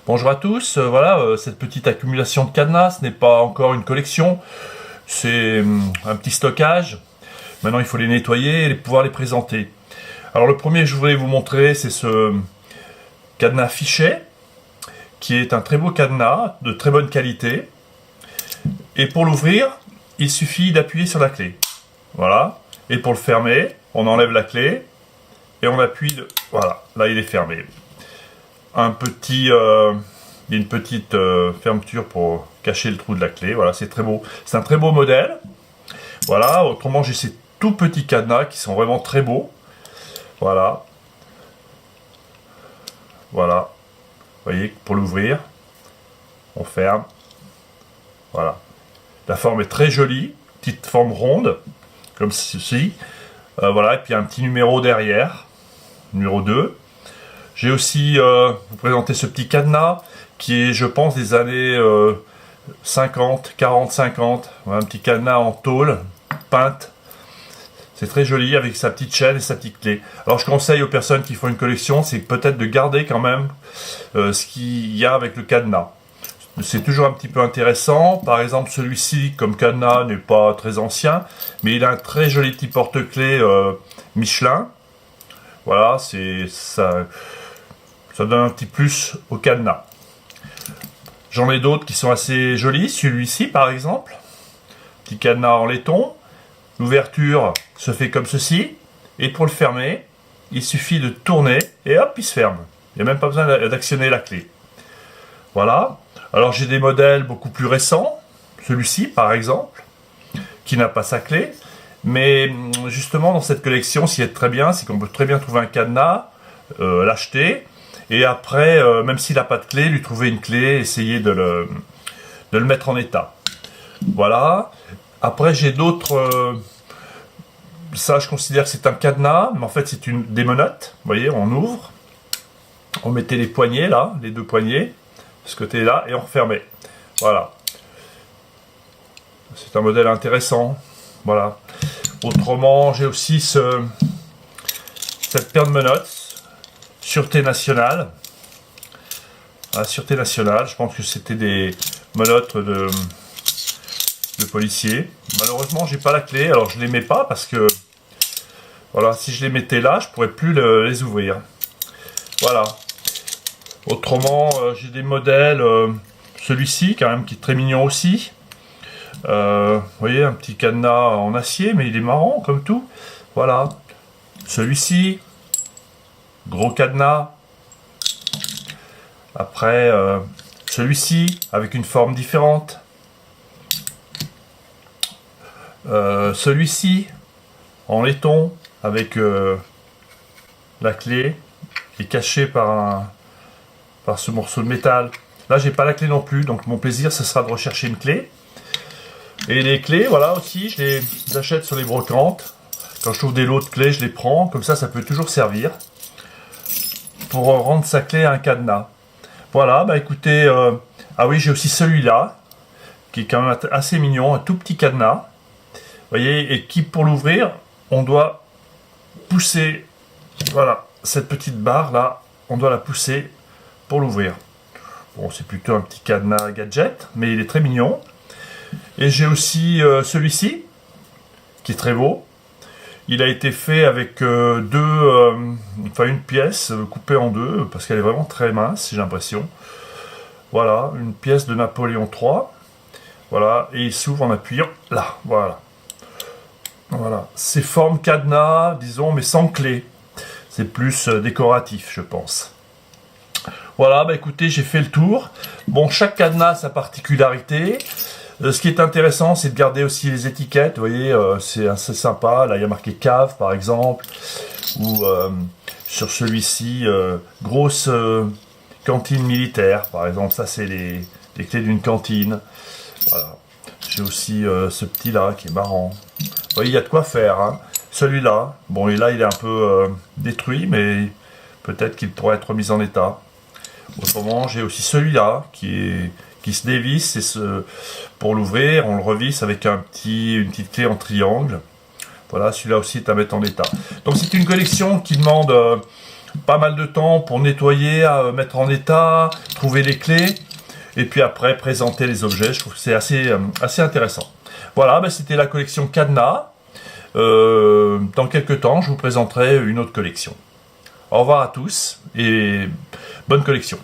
Bonjour à tous, voilà, cette petite accumulation de cadenas, ce n'est pas encore une collection, c'est un petit stockage. Maintenant il faut les nettoyer et pouvoir les présenter. Alors le premier que je voulais vous montrer, c'est ce cadenas fichet, qui est un très beau cadenas, de très bonne qualité. Et pour l'ouvrir, il suffit d'appuyer sur la clé. Voilà, et pour le fermer, on enlève la clé, et on appuie, voilà, là il est fermé. Il y a une petite fermeture pour cacher le trou de la clé. Voilà, c'est très beau. C'est un très beau modèle. Voilà, autrement j'ai ces tout petits cadenas qui sont vraiment très beaux. Voilà. Voilà. Vous voyez, pour l'ouvrir, on ferme. Voilà. La forme est très jolie. Petite forme ronde, comme ceci. Voilà, et puis un petit numéro derrière. Numéro 2. J'ai aussi vous présenter ce petit cadenas qui est, je pense, des années 50, 40, 50. Voilà, un petit cadenas en tôle, peinte. C'est très joli avec sa petite chaîne et sa petite clé. Alors je conseille aux personnes qui font une collection, c'est peut-être de garder quand même ce qu'il y a avec le cadenas. C'est toujours un petit peu intéressant. Par exemple, celui-ci, comme cadenas, n'est pas très ancien, mais il a un très joli petit porte-clés Michelin. Voilà, ça donne un petit plus au cadenas. J'en ai d'autres qui sont assez jolis. Celui-ci, par exemple. Petit cadenas en laiton. L'ouverture se fait comme ceci. Et pour le fermer, il suffit de tourner et hop, il se ferme. Il n'y a même pas besoin d'actionner la clé. Voilà. Alors j'ai des modèles beaucoup plus récents. Celui-ci, par exemple, qui n'a pas sa clé. Mais justement, dans cette collection, ce qui est très bien, c'est qu'on peut très bien trouver un cadenas, l'acheter. Et après, même s'il n'a pas de clé, lui trouver une clé, essayer de le mettre en état. Voilà. Après, j'ai d'autres... ça, je considère que c'est un cadenas, mais en fait, c'est des menottes. Vous voyez, on ouvre. On mettait les poignées, là, les deux poignées, de ce côté-là, et on refermait. Voilà. C'est un modèle intéressant. Voilà. Autrement, j'ai aussi cette paire de menottes. Sûreté nationale. La Sûreté nationale, je pense que c'était des menottes de policiers. Malheureusement, j'ai pas la clé, alors je les mets pas parce que voilà, si je les mettais là, je pourrais plus les ouvrir. Voilà. Autrement, j'ai des modèles, celui-ci quand même qui est très mignon aussi. Vous voyez, un petit cadenas en acier, mais il est marrant comme tout. Voilà. Celui-ci. Gros cadenas. Après, celui-ci, avec une forme différente. Celui-ci, en laiton, avec la clé, est caché par ce morceau de métal. Là, j'ai pas la clé non plus, donc mon plaisir, ce sera de rechercher une clé. Et les clés, voilà, aussi, je les achète sur les brocantes. Quand je trouve des lots de clés, je les prends. Comme ça peut toujours servir pour rendre sa clé à un cadenas. Voilà, bah écoutez, ah oui, j'ai aussi celui-là, qui est quand même assez mignon, un tout petit cadenas. Vous voyez, et qui, pour l'ouvrir, on doit pousser, voilà, cette petite barre là, on doit la pousser pour l'ouvrir. Bon, c'est plutôt un petit cadenas gadget, mais il est très mignon. Et j'ai aussi celui-ci, qui est très beau. Il a été fait avec une pièce coupée en deux, parce qu'elle est vraiment très mince, j'ai l'impression. Voilà, une pièce de Napoléon III. Voilà, et il s'ouvre en appuyant là, voilà. Voilà, c'est forme cadenas, disons, mais sans clé. C'est plus décoratif, je pense. Voilà, bah écoutez, j'ai fait le tour. Bon, chaque cadenas a sa particularité. Ce qui est intéressant, c'est de garder aussi les étiquettes. Vous voyez, c'est assez sympa. Là, il y a marqué cave, par exemple. Ou sur celui-ci, grosse cantine militaire, par exemple. Ça, c'est les clés d'une cantine. Voilà. J'ai aussi ce petit-là qui est marrant. Vous voyez, il y a de quoi faire. Hein. Celui-là, bon, et là, il est un peu détruit, mais peut-être qu'il pourrait être remis en état. Autrement, j'ai aussi celui-là qui se dévisse, et pour l'ouvrir, on le revisse avec une petite clé en triangle. Voilà, celui-là aussi est à mettre en état. Donc c'est une collection qui demande pas mal de temps pour nettoyer, mettre en état, trouver les clés, et puis après présenter les objets. Je trouve que c'est assez intéressant. Voilà, ben c'était la collection Cadenas. Dans quelques temps, je vous présenterai une autre collection. Au revoir à tous et bonne collection.